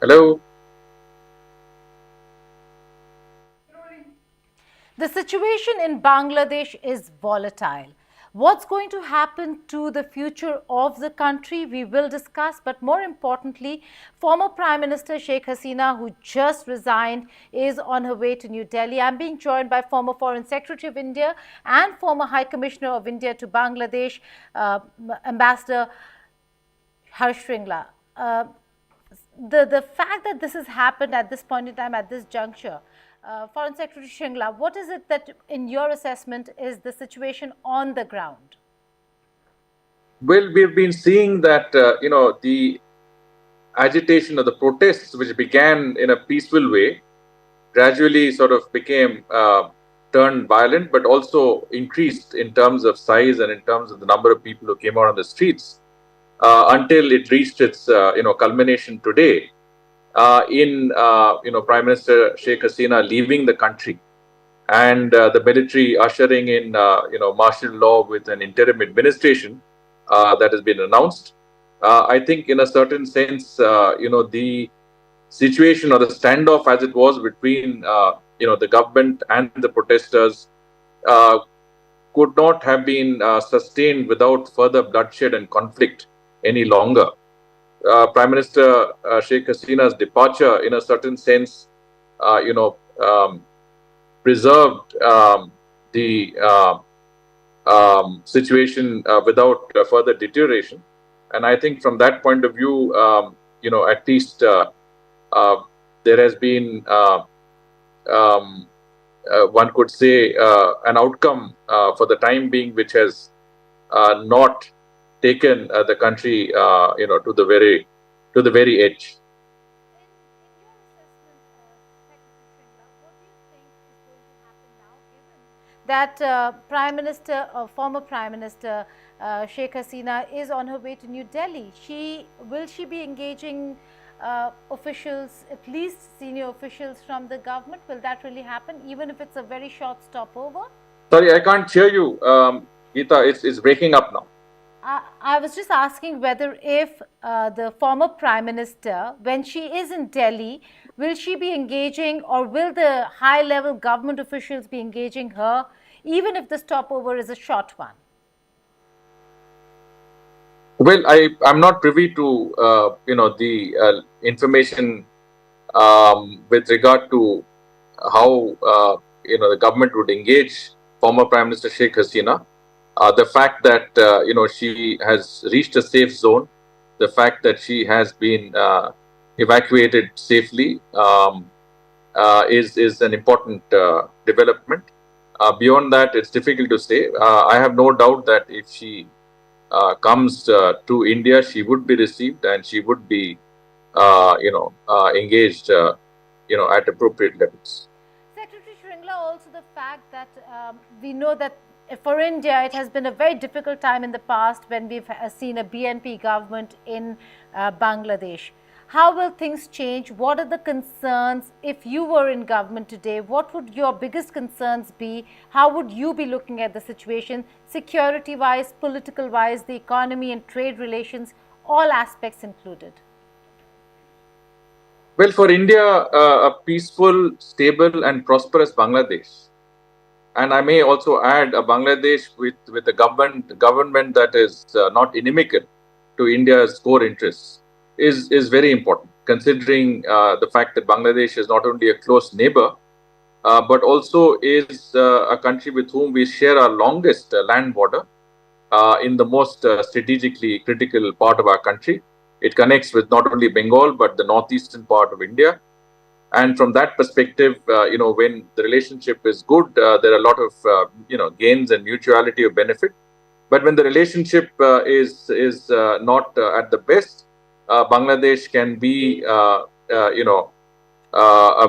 Hello. The situation in Bangladesh is volatile. What's going to happen to the future of the country, we will discuss. But more importantly, former Prime Minister Sheikh Hasina, who just resigned, is on her way to New Delhi. I'm being joined by former Foreign Secretary of India and former High Commissioner of India to Bangladesh, Ambassador Harshringla. The fact that this has happened at this point in time, at this juncture, Foreign Secretary Shringla, what is it that, in your assessment, is the situation on the ground? Well, we've been seeing that, the agitation or the protests, which began in a peaceful way, gradually sort of became turned violent, but also increased in terms of size and in terms of the number of people who came out on the streets until it reached its, culmination today in Prime Minister Sheikh Hasina leaving the country and the military ushering in, martial law with an interim administration that has been announced. I think, in a certain sense, the situation or the standoff, as it was between, the government and the protesters, uh, could not have been sustained without further bloodshed and conflict any longer. Prime Minister Sheikh Hasina's departure, in a certain sense, uh, you know, um, preserved the situation without further deterioration. And I think from that point of view, at least uh, there has been, um, one could say, an outcome for the time being, which has not taken the country, to the very edge. That former Prime Minister Sheikh Hasina is on her way to New Delhi. Will she be engaging officials, at least senior officials from the government? Will that really happen, even if it's a very short stopover? Sorry, I can't hear you, Geeta. It's breaking up now. I was just asking whether, if the former Prime Minister, when she is in Delhi, will she be engaging, or will the high level government officials be engaging her, even if the stopover is a short one? Well, I'm not privy to the information with regard to how the government would engage former Prime Minister Sheikh Hasina. The fact that she has reached a safe zone, the fact that she has been evacuated safely, is an important development. Beyond that, it's difficult to say. I have no doubt that if she comes to India, she would be received and she would be, engaged, at appropriate levels. Secretary Shringla, also the fact that we know that for India, it has been a very difficult time in the past when we've seen a BNP government in Bangladesh. How will things change? What are the concerns? If you were in government today, what would your biggest concerns be? How would you be looking at the situation, security-wise, political-wise, the economy and trade relations, all aspects included? Well, for India, a peaceful, stable, and prosperous Bangladesh, and I may also add a Bangladesh with a government that is not inimical to India's core interests, is very important, considering the fact that Bangladesh is not only a close neighbor, but also is a country with whom we share our longest land border in the most strategically critical part of our country. It connects with not only Bengal, but the northeastern part of India. And from that perspective, when the relationship is good, there are a lot of, gains and mutuality of benefit. But when the relationship is not at the best, Bangladesh can be, a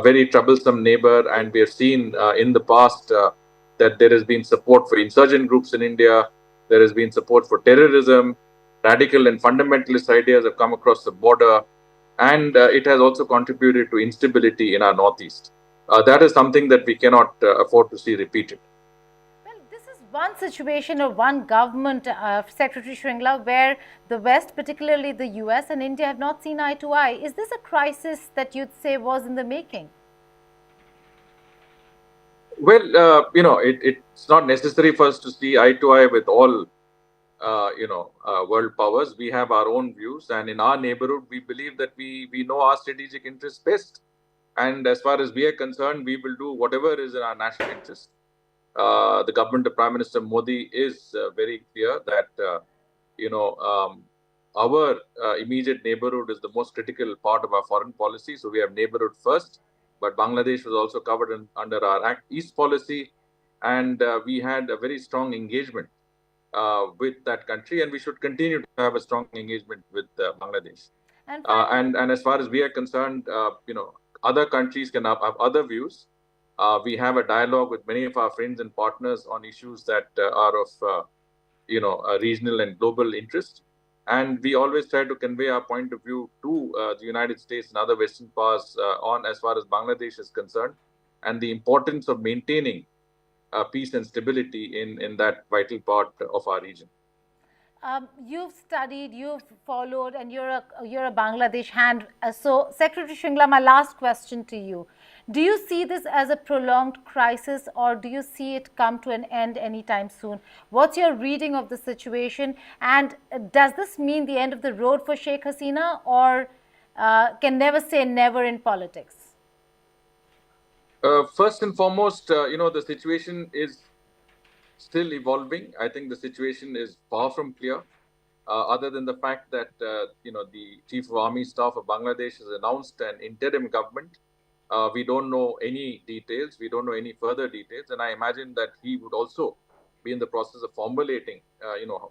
very troublesome neighbor. And we have seen in the past that there has been support for insurgent groups in India. There has been support for terrorism. Radical and fundamentalist ideas have come across the border. And it has also contributed to instability in our northeast. That is something that we cannot afford to see repeated. This is one situation or one government, Secretary Shringla, where the West, particularly the US and India, have not seen eye to eye. Is this a crisis that you'd say was in the making? Well, it's not necessary for us to see eye to eye with all, world powers. We have our own views, and in our neighborhood, we believe that we know our strategic interests best. And as far as we are concerned, we will do whatever is in our national interest. The government of Prime Minister Modi is very clear that you know our immediate neighborhood is the most critical part of our foreign policy. So we have neighborhood first, but Bangladesh was also covered under our Act East policy, and we had a very strong engagement with that country, and we should continue to have a strong engagement with Bangladesh. And And as far as we are concerned, other countries can have other views. We have a dialogue with many of our friends and partners on issues that are of a regional and global interest. And we always try to convey our point of view to the United States and other Western powers on as far as Bangladesh is concerned, and the importance of maintaining peace and stability in that vital part of our region. You've studied, you've followed, and you're a Bangladesh hand. So, Secretary Shringla, my last question to you: do you see this as a prolonged crisis, or do you see it come to an end anytime soon? What's your reading of the situation, and does this mean the end of the road for Sheikh Hasina, or can never say never in politics? First and foremost, the situation is still evolving. I think the situation is far from clear. Other than the fact that the Chief of Army Staff of Bangladesh has announced an interim government, we don't know any details. We don't know any further details, and I imagine that he would also be in the process of formulating,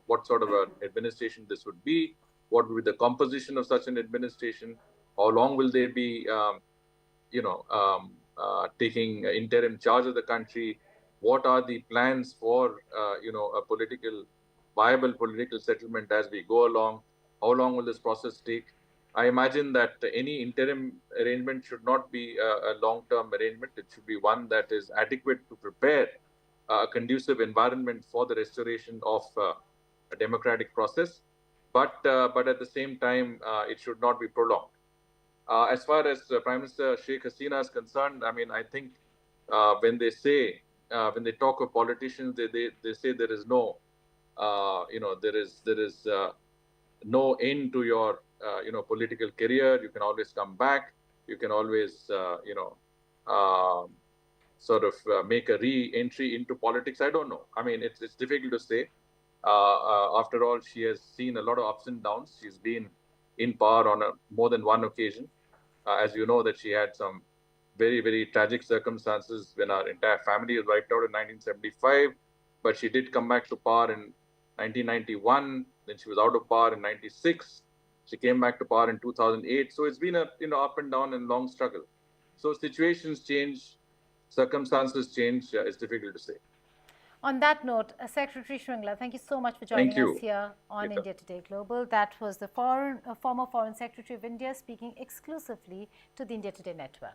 what sort of an administration this would be, what would be the composition of such an administration, how long will they be, taking interim charge of the country, what are the plans for, a viable political settlement as we go along, how long will this process take. I imagine that any interim arrangement should not be a long-term arrangement. It should be one that is adequate to prepare a conducive environment for the restoration of a democratic process. But at the same time, it should not be prolonged. As far as Prime Minister Sheikh Hasina is concerned, I mean, I think when they talk of politicians, they say there is no, there is no end to your political career. You can always come back. You can always sort of make a re-entry into politics. I don't know. I mean, it's difficult to say. After all, she has seen a lot of ups and downs. She's been in power on more than one occasion. As you know, that she had some very, very tragic circumstances when our entire family was wiped out in 1975. But she did come back to power in 1991. Then she was out of power in 96. She came back to power in 2008. So it's been a up and down and long struggle. So situations change, circumstances change. It's difficult to say. On that note, Secretary Shringla, thank you so much for Thank joining us you. here on Geeta. India Today Global. That was the former Foreign Secretary of India speaking exclusively to the India Today network.